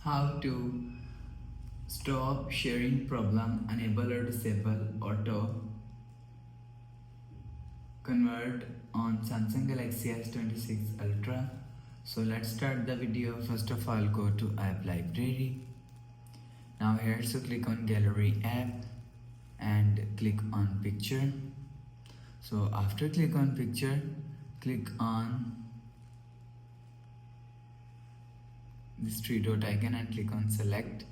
how to stop sharing problem, enable or disable auto convert on Samsung Galaxy S26 Ultra. So let's start the video. First of all, go to app library. Now here, so click on gallery app and click on picture. So after click on picture, click on this three dot icon and click on select,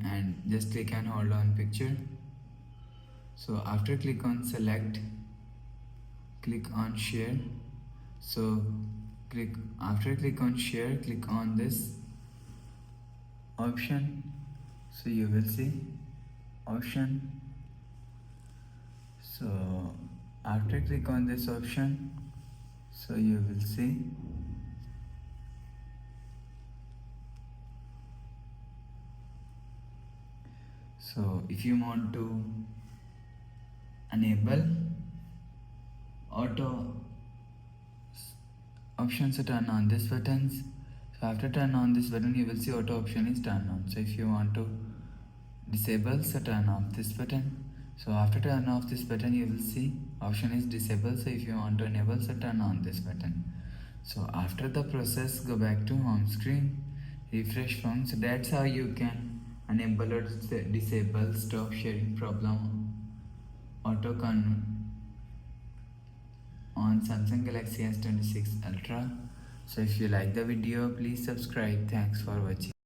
and just click and hold on picture. So after click on select, click on share. So after click on share, click on this option. So you will see option. So after click on this option, so you will see so if you want to enable auto option, so turn on this buttons. So after turn on this button, you will see auto option is turned on. So if you want to disable, so turn off this button. So after turn off this button, you will see option is disabled. So if you want to enable, so turn on this button. So after the process, go back to home screen, refresh phone. So that's how you can enable or disable stop sharing problem auto on Samsung Galaxy S26 Ultra. So if you like the video, please subscribe. Thanks for watching.